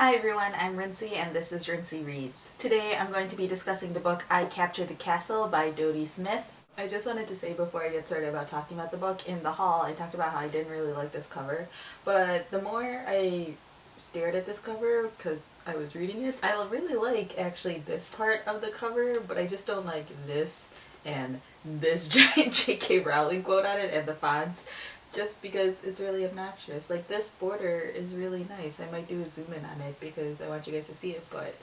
Hi everyone, I'm Rincey and this is Rincey Reads. Today I'm going to be discussing the book I Captured the Castle by Dodie Smith. I just wanted to say before I get started about talking about the book, in the haul I talked about how I didn't really like this cover, but the more I stared at this cover because I was reading it, I really like actually this part of the cover, but I just don't like this and this giant J.K. Rowling quote on it and the fonts. Just because it's really obnoxious. Like, this border is really nice. I might do a zoom in on it because I want you guys to see it, but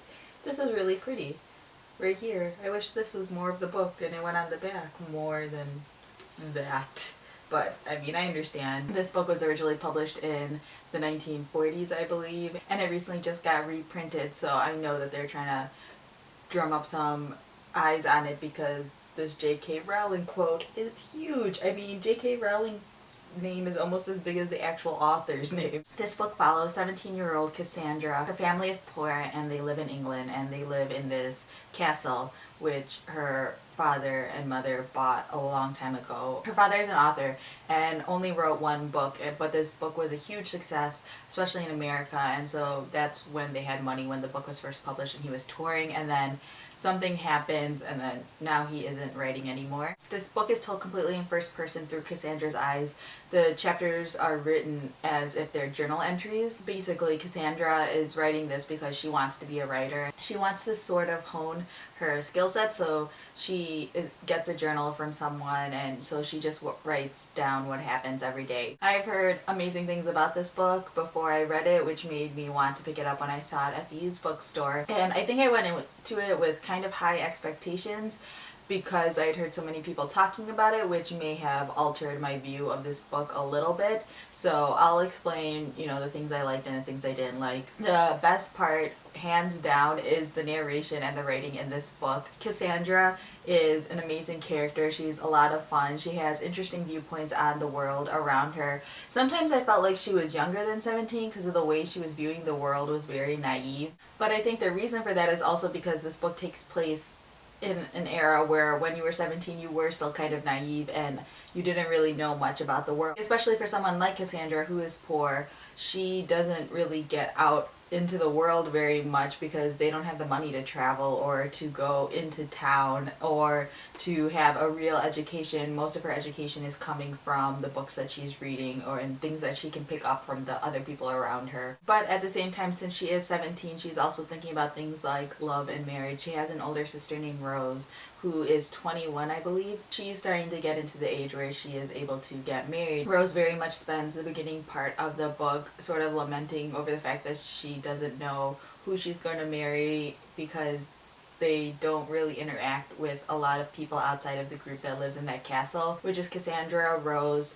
this is really pretty. Right here. I wish this was more of the book and it went on the back more than that. But, I mean, I understand. This book was originally published in the 1940s, I believe, and it recently just got reprinted, so I know that they're trying to drum up some eyes on it because this J.K. Rowling quote is huge. I mean, J.K. Rowling name is almost as big as the actual author's name. This book follows 17-year-old Cassandra. Her family is poor and they live in England, and they live in this castle which her father and mother bought a long time ago. Her father is an author and only wrote one book, but this book was a huge success, especially in America, and so that's when they had money, when the book was first published, and he was touring, and then something happens and then now he isn't writing anymore. This book is told completely in first person through Cassandra's eyes. The chapters are written as if they're journal entries. Basically, Cassandra is writing this because she wants to be a writer. She wants to sort of hone her skill set, so she gets a journal from someone, and so she just writes down what happens every day. I've heard amazing things about this book before I read it, which made me want to pick it up when I saw it at the used bookstore. And I think I went into it with kind of high expectations because I'd heard so many people talking about it, which may have altered my view of this book a little bit. So I'll explain, the things I liked and the things I didn't like. The best part, hands down, is the narration and the writing in this book. Cassandra is an amazing character. She's a lot of fun. She has interesting viewpoints on the world around her. Sometimes I felt like she was younger than 17 because of the way she was viewing the world was very naive. But I think the reason for that is also because this book takes place in an era where when you were 17 you were still kind of naive and you didn't really know much about the world. Especially for someone like Cassandra who is poor, she doesn't really get out into the world very much because they don't have the money to travel or to go into town or to have a real education. Most of her education is coming from the books that she's reading or in things that she can pick up from the other people around her. But at the same time, since she is 17, she's also thinking about things like love and marriage. She has an older sister named Rose who is 21, I believe. She's starting to get into the age where she is able to get married. Rose very much spends the beginning part of the book sort of lamenting over the fact that she doesn't know who she's going to marry because they don't really interact with a lot of people outside of the group that lives in that castle, which is Cassandra, Rose,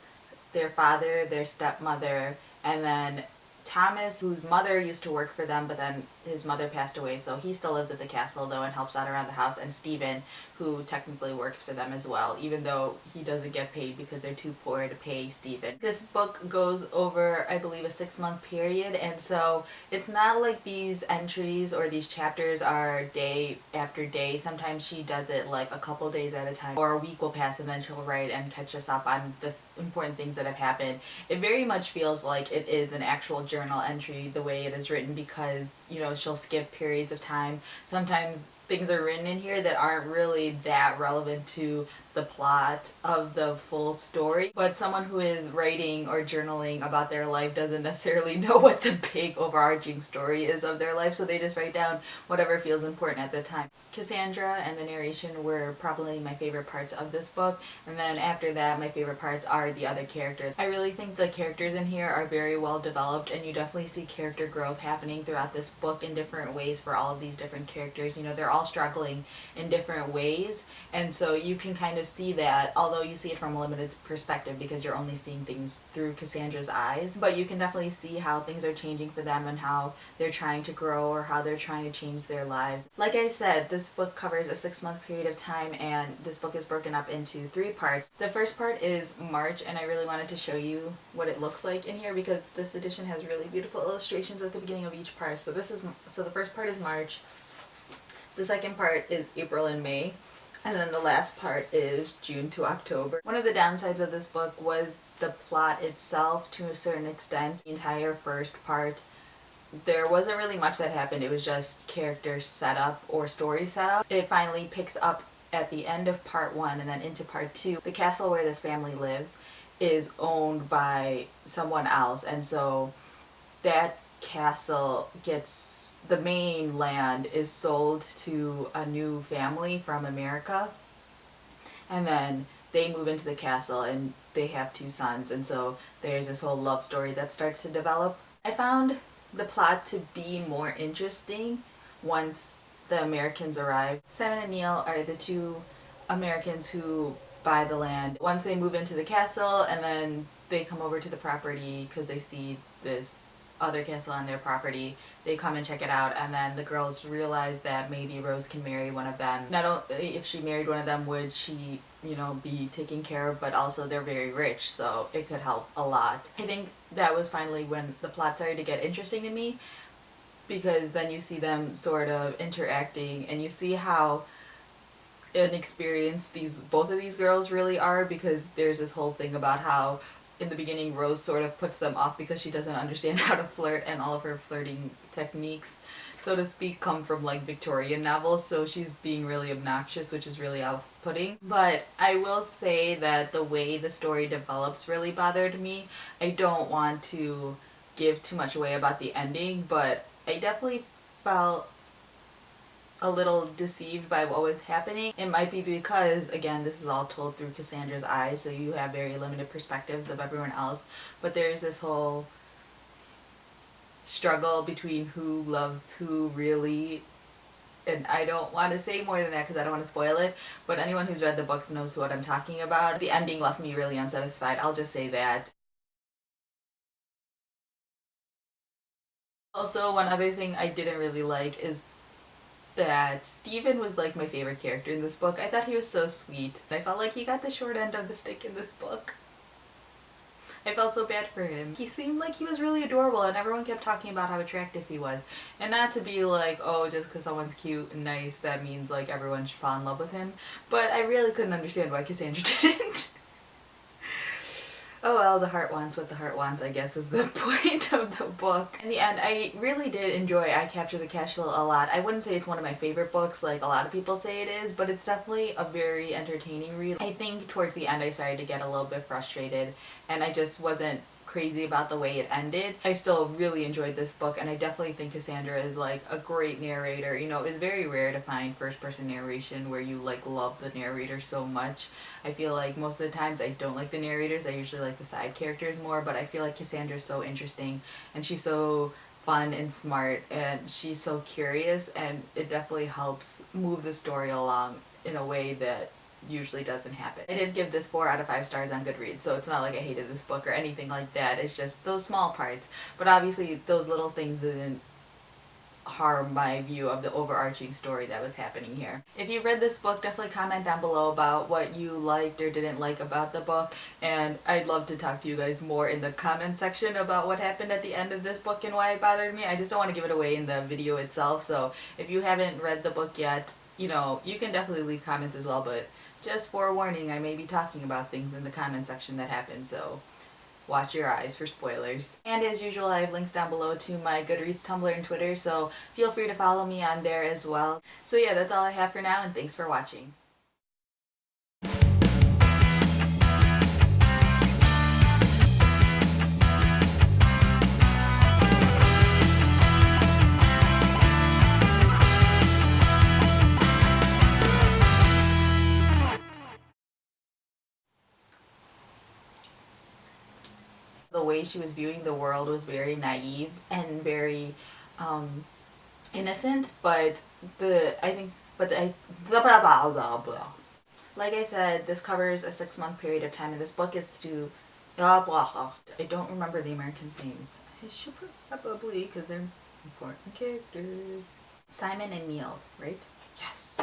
their father, their stepmother, and then Thomas, whose mother used to work for them, but then his mother passed away, so he still lives at the castle though and helps out around the house, and Stephen, who technically works for them as well, even though he doesn't get paid because they're too poor to pay Stephen. This book goes over, I believe, a 6-month period, and so it's not like these entries or these chapters are day after day. Sometimes she does it like a couple days at a time, or a week will pass and then she'll write and catch us up on the important things that have happened. It very much feels like it is an actual journal entry the way it is written because, she'll skip periods of time. Sometimes things are written in here that aren't really that relevant to the plot of the full story, but someone who is writing or journaling about their life doesn't necessarily know what the big overarching story is of their life, so they just write down whatever feels important at the time. Cassandra and the narration were probably my favorite parts of this book, and then after that my favorite parts are the other characters. I really think the characters in here are very well developed, and you definitely see character growth happening throughout this book in different ways for all of these different characters. They're all struggling in different ways, and so you can kind of see that, although you see it from a limited perspective because you're only seeing things through Cassandra's eyes, but you can definitely see how things are changing for them and how they're trying to grow or how they're trying to change their lives. Like I said, this book covers a 6-month period of time, and this book is broken up into 3 parts. The first part is March, and I really wanted to show you what it looks like in here because this edition has really beautiful illustrations at the beginning of each part. So the first part is March, the second part is April and May, and then the last part is June to October. One of the downsides of this book was the plot itself to a certain extent. The entire first part there wasn't really much that happened. It was just character setup or story setup. It finally picks up at the end of part 1 and then into part 2. The castle where this family lives is owned by someone else, and so that castle gets, the main land is sold to a new family from America, and then they move into the castle and they have 2 sons, and so there's this whole love story that starts to develop. I found the plot to be more interesting once the Americans arrive. Simon and Neil are the 2 Americans who buy the land. Once they move into the castle, and then they come over to the property because they see this other castle on their property. They come and check it out, and then the girls realize that maybe Rose can marry one of them. Not only if she married one of them would she, you know, be taken care of, but also they're very rich, so it could help a lot. I think that was finally when the plot started to get interesting to me, because then you see them sort of interacting and you see how inexperienced both of these girls really are, because there's this whole thing about how in the beginning Rose sort of puts them off because she doesn't understand how to flirt, and all of her flirting techniques, so to speak, come from like Victorian novels, so she's being really obnoxious, which is really off-putting. But I will say that the way the story develops really bothered me. I don't want to give too much away about the ending, but I definitely felt a little deceived by what was happening. It might be because, again, this is all told through Cassandra's eyes, so you have very limited perspectives of everyone else, but there's this whole struggle between who loves who really, and I don't want to say more than that because I don't want to spoil it, but anyone who's read the books knows what I'm talking about. The ending left me really unsatisfied, I'll just say that. Also, one other thing I didn't really like is that Stephen was like my favorite character in this book. I thought he was so sweet. I felt like he got the short end of the stick in this book. I felt so bad for him. He seemed like he was really adorable, and everyone kept talking about how attractive he was. And not to be like, oh, just because someone's cute and nice, that means like everyone should fall in love with him. But I really couldn't understand why Cassandra didn't. Oh well, the heart wants what the heart wants, I guess, is the point of the book. In the end, I really did enjoy I Capture the Castle a lot. I wouldn't say it's one of my favorite books like a lot of people say it is, but it's definitely a very entertaining read. I think towards the end I started to get a little bit frustrated, and I just wasn't crazy about the way it ended. I still really enjoyed this book, and I definitely think Cassandra is like a great narrator. You know, it's very rare to find first-person narration where you like love the narrator so much. I feel like most of the times I don't like the narrators. I usually like the side characters more, but I feel like Cassandra's so interesting, and she's so fun and smart, and she's so curious, and it definitely helps move the story along in a way that usually doesn't happen. I did give this 4 out of 5 stars on Goodreads, so it's not like I hated this book or anything like that. It's just those small parts, but obviously those little things didn't harm my view of the overarching story that was happening here. If you read this book, definitely comment down below about what you liked or didn't like about the book, and I'd love to talk to you guys more in the comment section about what happened at the end of this book and why it bothered me. I just don't want to give it away in the video itself, so if you haven't read the book yet, you know, you can definitely leave comments as well, but just forewarning, I may be talking about things in the comment section that happen, so watch your eyes for spoilers. And as usual, I have links down below to my Goodreads, Tumblr, and Twitter, so feel free to follow me on there as well. So yeah, that's all I have for now, and thanks for watching. The way she was viewing the world was very naive and very innocent, but blah, blah, blah, blah, blah. Like I said, this covers a 6-month period of time, and this book is to blah, blah, blah. I don't remember the Americans' names. I should probably, because they're important characters. Simon and Neil, right? Yes.